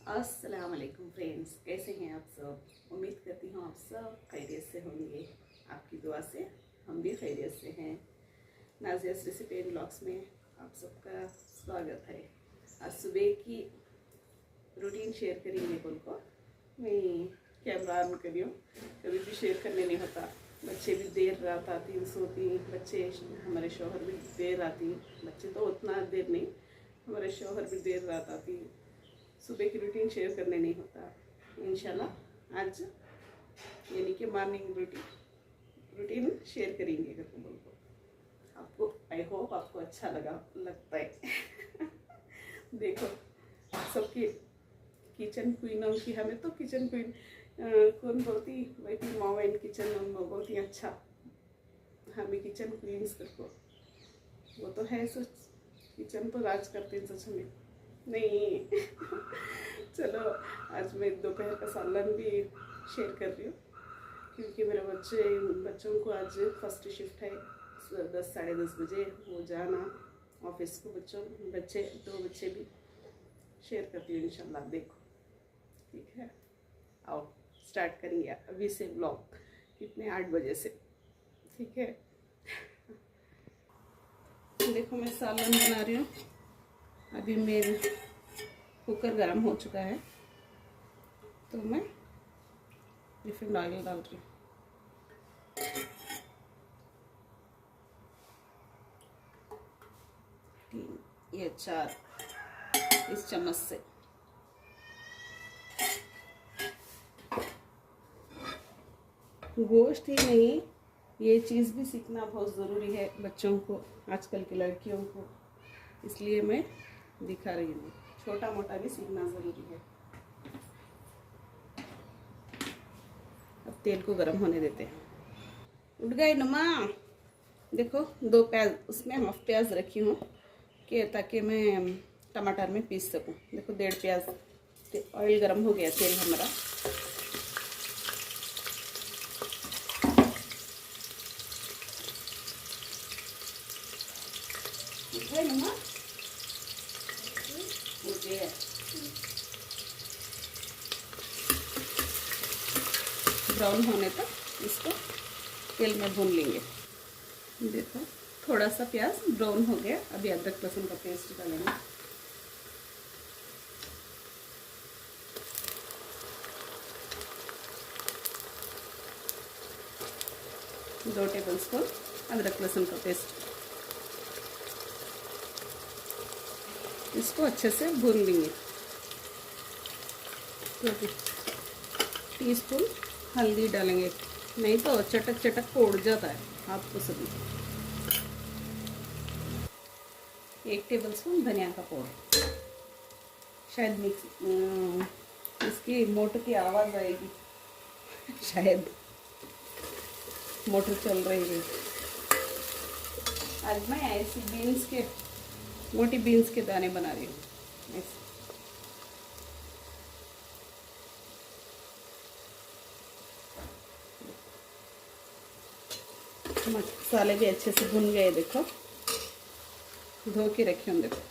अस्सलाम वालेकुम फ्रेंड्स, कैसे हैं आप सब। उम्मीद करती हूँ आप सब खैरियत से होंगे। आपकी दुआ से हम भी खैरियत से हैं। नाज़ियाज़ रेसिपी एंड ब्लॉग्स में आप सबका स्वागत है। आज सुबह की रूटीन शेयर करेंगे। बोल को मैं कैमरा ऑन करी हूँ, कभी भी शेयर करने नहीं होता। बच्चे भी देर रात आती सोती, बच्चे हमारे शौहर भी देर आती। बच्चे तो उतना देर नहीं, हमारे शौहर भी देर रात आती। सुबह की रूटीन शेयर करने नहीं होता। इंशाल्लाह आज यानी कि मॉर्निंग रूटीन शेयर करेंगे घर को। आपको आई होप आपको अच्छा लगता है। देखो सबकी किचन क्वीनों की, हमें तो किचन क्वीन कौन बोलती वही मामा इन किचन में बहुत ही अच्छा। हमें किचन क्वींस को वो तो है सच, किचन पर राज करते हैं सच में नहीं। चलो आज मैं दोपहर का सालन भी शेयर कर रही हूँ, क्योंकि मेरे बच्चों को आज फर्स्ट शिफ्ट है। 10 साढ़े 10 बजे वो जाना ऑफिस को। बच्चे दो बच्चे भी शेयर करती हूँ इंशाल्लाह। देखो ठीक है, आओ स्टार्ट करेंगे अभी से ब्लॉग। कितने 8 बजे से, ठीक है। देखो मैं सालन बना रही हूँ। अभी मेरे कुकर गरम हो चुका है तो मैं रिफाइंड ऑयल डाल रही हूँ। ये 4 इस चम्मच से। गोश्त ही नहीं, ये चीज़ भी सीखना बहुत ज़रूरी है बच्चों को, आजकल की लड़कियों को, इसलिए मैं दिखा रही हूँ। छोटा मोटा भी सीखना ज़रूरी है। अब तेल को गर्म होने देते हैं। उठ गई नुमा। देखो 2 प्याज, उसमें हाफ प्याज रखी हूँ कि ताकि मैं टमाटर में पीस सकूँ। देखो 1.5 प्याज। ऑयल गर्म हो गया, तेल हमारा। उठ गई नुमा, उठ गया। ब्राउन होने तक इसको तेल में भून लेंगे। देखो थोड़ा सा प्याज ब्राउन हो गया। अभी अदरक लहसुन का पेस्ट डालेंगे। दो टेबलस्पून अदरक लहसुन का पेस्ट। इसको अच्छे से भून लेंगे। 2 टीस्पून हल्दी डालेंगे, नहीं तो चटक चटक को उड़ जाता है आपको सभी। 1 टेबलस्पून धनिया का पाउडर। शायद इसकी मोटर की आवाज़ आएगी, शायद मोटर चल रही है। आज मैं ऐसी मोटी बीन्स के दाने बना रही हूँ। मसाले भी अच्छे से भुन गए। देखो धो के रखे हूँ। देखो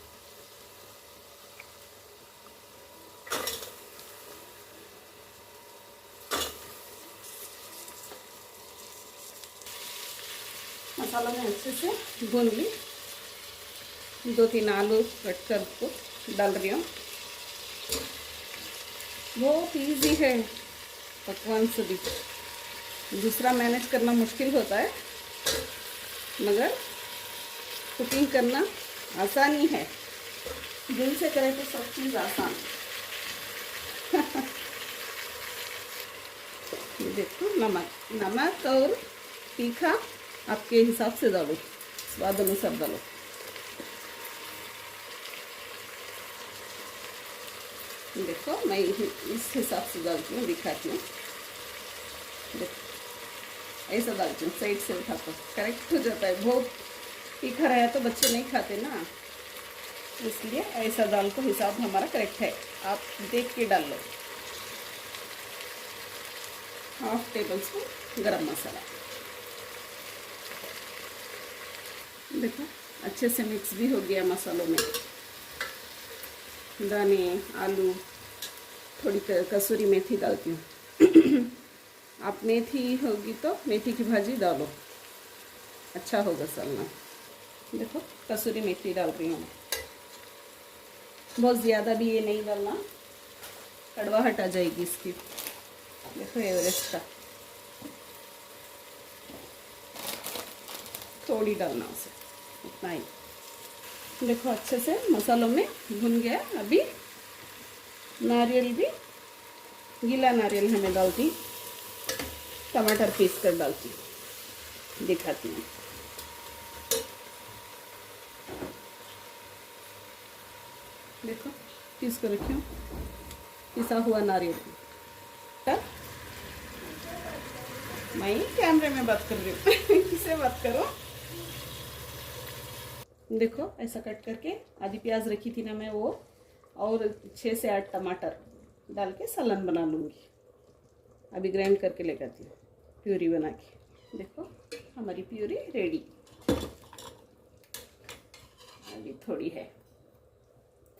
मसाला में अच्छे से भून ली। 2-3 आलू कट कर को डाल रही हूँ। बहुत इजी है पकवान से भी। दूसरा मैनेज करना मुश्किल होता है, मगर कुकिंग करना आसान ही है। दिल से करें तो सब चीज़ आसान। देखो नमक और तीखा आपके हिसाब से डालो, स्वाद अनुसार डालो। देखो मैं इस हिसाब से डालती हूँ, दिखाती हूँ। देखो ऐसा डालती हूँ, साइड से उठाकर करेक्ट हो जाता है। बहुत तीखा रहा तो बच्चे नहीं खाते ना, इसलिए ऐसा दाल को हिसाब हमारा करेक्ट है। आप देख के डाल लो। 1/2 टेबलस्पून गरम मसाला। देखो अच्छे से मिक्स भी हो गया मसालों में। दाने, आलू थोड़ी कसूरी मेथी डालती हूँ। आप मेथी होगी तो मेथी की भाजी डालो, अच्छा होगा सालन। देखो कसूरी मेथी डाल रही हूँ, बहुत ज़्यादा भी ये नहीं डालना, कड़वाहट आ जाएगी इसकी। देखो एवरेस्ट का थोड़ी डालना उसे, उतना ही। देखो अच्छे से मसालों में भुन गया। अभी नारियल भी, गीला नारियल हमें डालती, टमाटर पीस कर डालती, दिखाती हूँ। देखो पीस कर रखी हूँ, पिसा हुआ नारियल। मैं कैमरे में बात कर रही हूँ। किसे बात करो। देखो ऐसा कट करके आधी प्याज रखी थी ना मैं, वो और 6 से 8 टमाटर डाल के सालन बना लूँगी। अभी ग्राइंड करके ले जाती हूँ, प्यूरी बना के। देखो हमारी प्यूरी रेडी। अभी थोड़ी है,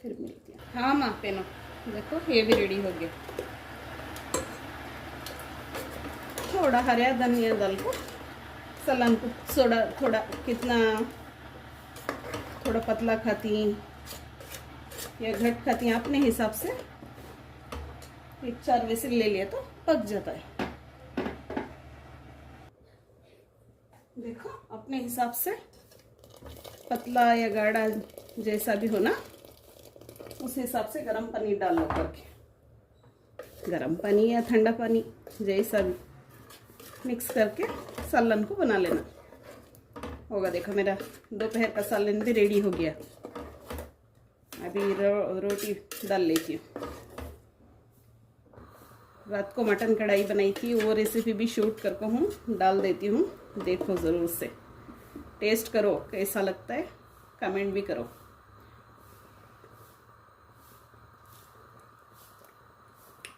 फिर मिलती है। हाँ माँ पेनो, देखो ये भी रेडी हो गया। थोड़ा हरा धनिया डाल को सालन को थोड़ा कितना, थोड़ा पतला खाती या घट खाती अपने हिसाब से। 1-4 विसिल ले लिया तो पक जाता है। देखो अपने हिसाब से पतला या गाढ़ा जैसा भी हो ना, उस हिसाब से गर्म पानी डाल लो करके। गर्म पानी या ठंडा पानी जैसा भी मिक्स करके सालन को बना लेना होगा। देखो मेरा दोपहर का सालन भी रेडी हो गया। अभी रोटी डाल लेती हूँ। रात को मटन कढ़ाई बनाई थी, वो रेसिपी भी शूट करके हूँ, डाल देती हूँ। देखो ज़रूर से, टेस्ट करो कैसा लगता है, कमेंट भी करो।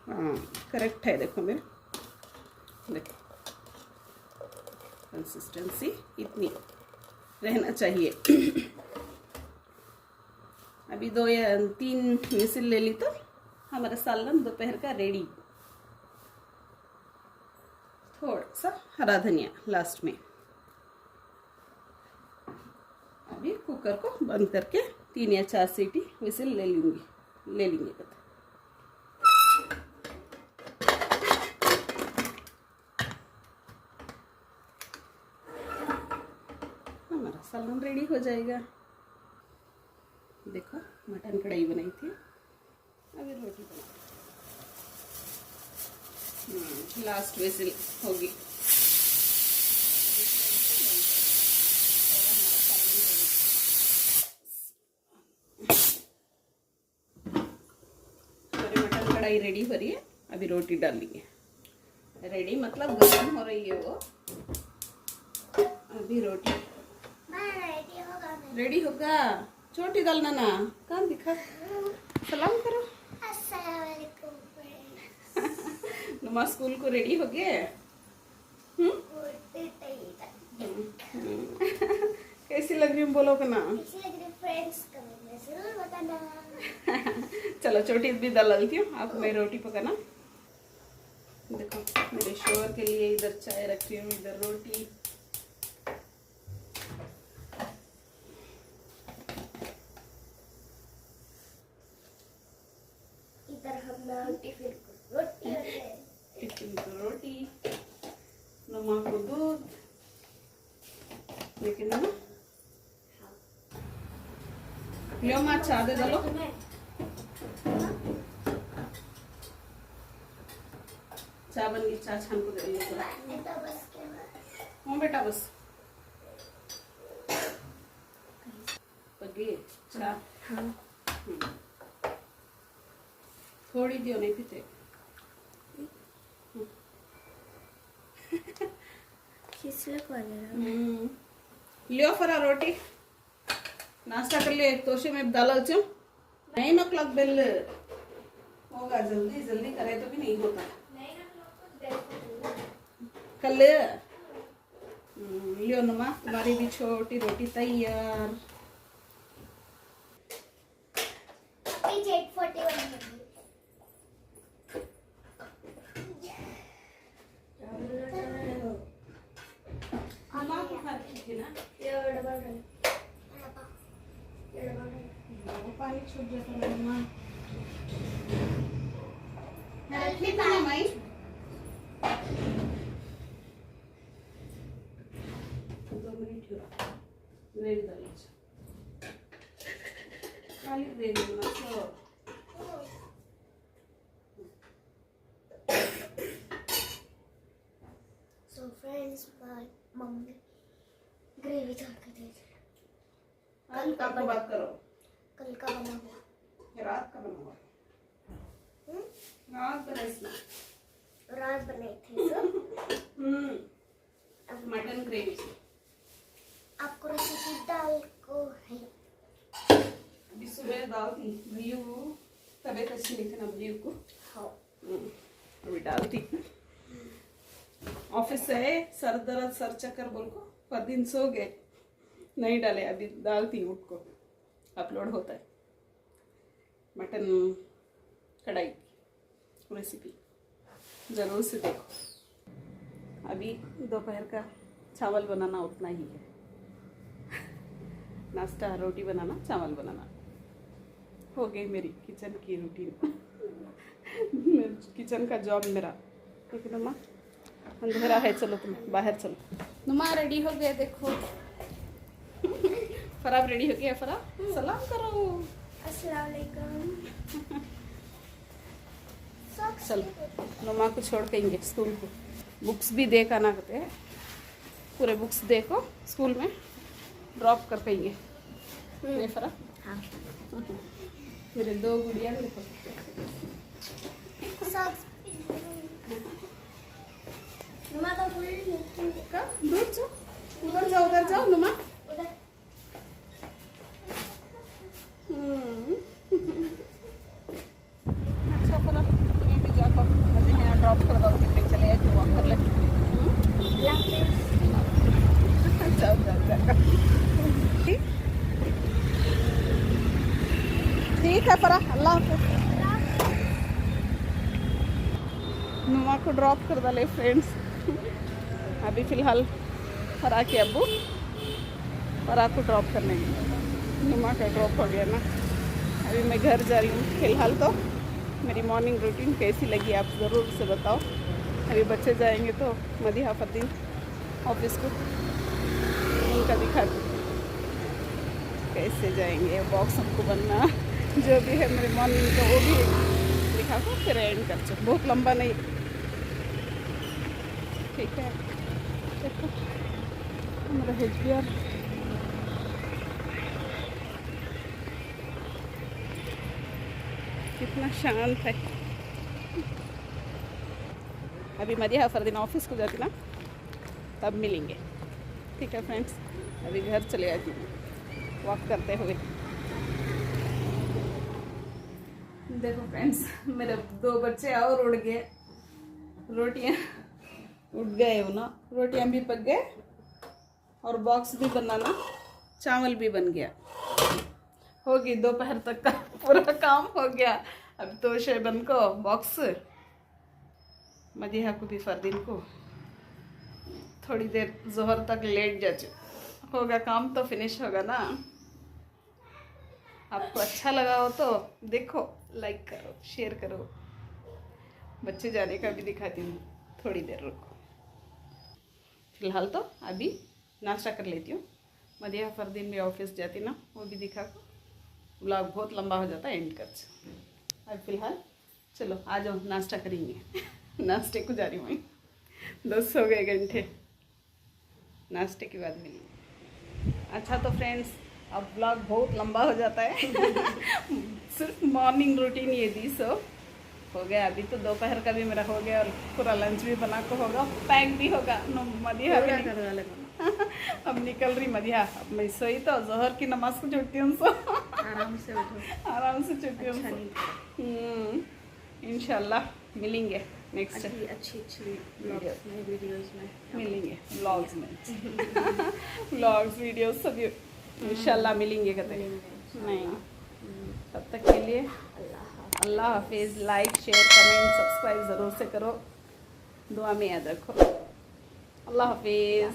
हाँ करेक्ट है। देखो मेरे, देखो कंसिस्टेंसी इतनी रहना चाहिए। अभी 2 या 3 विसिल ले ली तो हमारा सालन दोपहर का रेडी। थोड़ा सा हरा धनिया लास्ट में। अभी कुकर को बंद करके 3 या 4 सीटी विसिल ले लेंगे। हमारा सालन रेडी हो जाएगा। देखो मटन कढ़ाई बनाई थी, अभी रोटी बना। लास्ट विसिल होगी। हमारी मटन कढ़ाई रेडी हो रही है। अभी रोटी डाल लेंगे। रेडी मतलब गर्म हो रही है वो। अभी रोटी रेडी होगा। छोटी डालना ना, काम दिखा, सलाम करो। नुमा स्कूल को रेडी हो गए। कैसी लग रही हूँ बोलो का ना। चलो छोटी भी डाल लेती हूँ, आप मैं रोटी पकाना। देखो मेरे शोर के लिए इधर चाय रखी हूँ, इधर रोटी। टिफिन को रोटी, नुमा को दूध। लेकिन ना लियो माँ चाय दे दो। चाय बन गई, चाय छान को दे दो। हाँ बेटा बस पगे चाय। थोड़ी दियो, नहीं पीते। लियो फरा रोटी नाश्ता कर लियो। एक तोशे में डाला चो 9 o'clock बेल होगा। जल्दी जल्दी करे तो भी नहीं होता। कल लियो नुमा, तुम्हारी भी छोटी रोटी तैयार। छुप जाता है मम्मा। ठीक है मम्मी। दो मिनट ठेवा। ग्रेवी डालायची। खाली ग्रेवी बनवतो। So friends, my mummy gravy डाल के दे रही है। कल का बात करो। कल का बना हुआ। रात का बना हुआ। रात बनाई इसमें। रात बनाई थी सब। Mutton gravy. आपको रेसिपी डाल को है। अभी सुबह दाल थी। भैया को तबीयत अच्छी नहीं थी ना भैया को। हाँ। अभी डाल थी। ऑफिस से आए सर दर्द सर चक्कर बोल को पर दिन सो गए नहीं डाले। अभी डालती उठ को अपलोड होता है मटन कढ़ाई की रेसिपी ज़रूर से देखो। अभी दोपहर का चावल बनाना उतना ही है। नाश्ता रोटी बनाना चावल बनाना हो गई मेरी किचन की रूटीन। किचन का जॉब मेरा। ठीक है नुमा अंधेरा है चलो तुम बाहर चलो। नुमा रेडी हो गया देखो। फराब रेडी हो गया। फरा सलाम करो। अस्सलाम वालेकुम। चलो नुमा को छोड़ के स्कूल को बुक्स भी देख आना करते हैं। पूरे बुक्स देखो स्कूल में ड्रॉप कर पाएंगे। ये फरा हाँ। मेरे दो गुड़िया देखो। नुमा तो दूर जाओ उधर जाओ उधर जाओ नुमा। उधर अच्छा फरा ये भी जाकर मुझे यहाँ ड्रॉप कर दो। कितने चले आए तो वॉक कर ले। जाओ जाओ जाओ। ठीक है फरा अल्लाह हाफ़िज़। नुमा को ड्रॉप कर डाले फ्रेंड्स। अभी फ़िलहाल फरा के अब्बू फरा को ड्रॉप करने गए। नुमा का ड्रॉप हो गया ना। अभी मैं घर जा रही हूँ। फ़िलहाल तो मेरी मॉर्निंग रूटीन कैसी लगी आप ज़रूर से बताओ। अभी बच्चे जाएंगे तो मदीहा फरदीन ऑफिस को उनका दिखाती कैसे जाएंगे। बॉक्स हमको बनना जो भी है मेरी मॉर्निंग का वो भी दिखा को फिर एंड कर चुके। बहुत लंबा नहीं। ठीक है देखो हमारा HBR कितना शांत है। अभी मदीहा फरदीन ऑफिस को जाती ना तब मिलेंगे। ठीक है फ्रेंड्स अभी घर चले जाती हूँ वॉक करते हुए। देखो फ्रेंड्स मेरे दो बच्चे और उड़ गए। रोटियाँ उड़ गए हो ना। रोटियाँ भी पक गए और बॉक्स भी बनाना चावल भी बन गया। हो गई दोपहर तक का पूरा काम हो गया। अब तो शेबन को बॉक्स मदीहा को भी फरदीन को थोड़ी देर जोहर तक लेट जाए होगा। काम तो फिनिश होगा ना। आपको अच्छा लगा हो तो देखो लाइक करो शेयर करो। बच्चे जाने का भी दिखाती हूँ थोड़ी देर रुको। फिलहाल तो अभी नाश्ता कर लेती हूँ। मदीहा फरदीन भी ऑफिस जाती ना वो भी दिखा को ब्लॉग बहुत लंबा हो जाता है एंड कर। अब फिलहाल चलो आ जाओ नाश्ता करेंगे। नाश्ते को जा रही हूँ। 10 हो गए घंटे। नाश्ते के बाद मिलेंगे। अच्छा तो फ्रेंड्स अब ब्लॉग बहुत लंबा हो जाता है। सिर्फ मॉर्निंग रूटीन ये दी सो हो गया। अभी तो दोपहर का भी मेरा हो गया और पूरा लंच भी बना को होगा पैक भी होगा। मदीहा अब निकल रही मदीहा। अब मैं सोई तो जोहर की नमाज को छुट्टी हूँ सो आराम से उठो। आराम से छुट्टी हूँ। इंशाल्लाह मिलेंगे नेक्स्ट अच्छी वीडियोस में मिलेंगे। ब्लॉग्स में ब्लॉग्स वीडियोस सभी इंशाल्लाह मिलेंगे कहते नहीं। तब तक के लिए अल्लाह हाफिज़। लाइक शेयर कमेंट सब्सक्राइब ज़रूर से करो। दुआ में याद रखो। अल्लाह हाफिज़।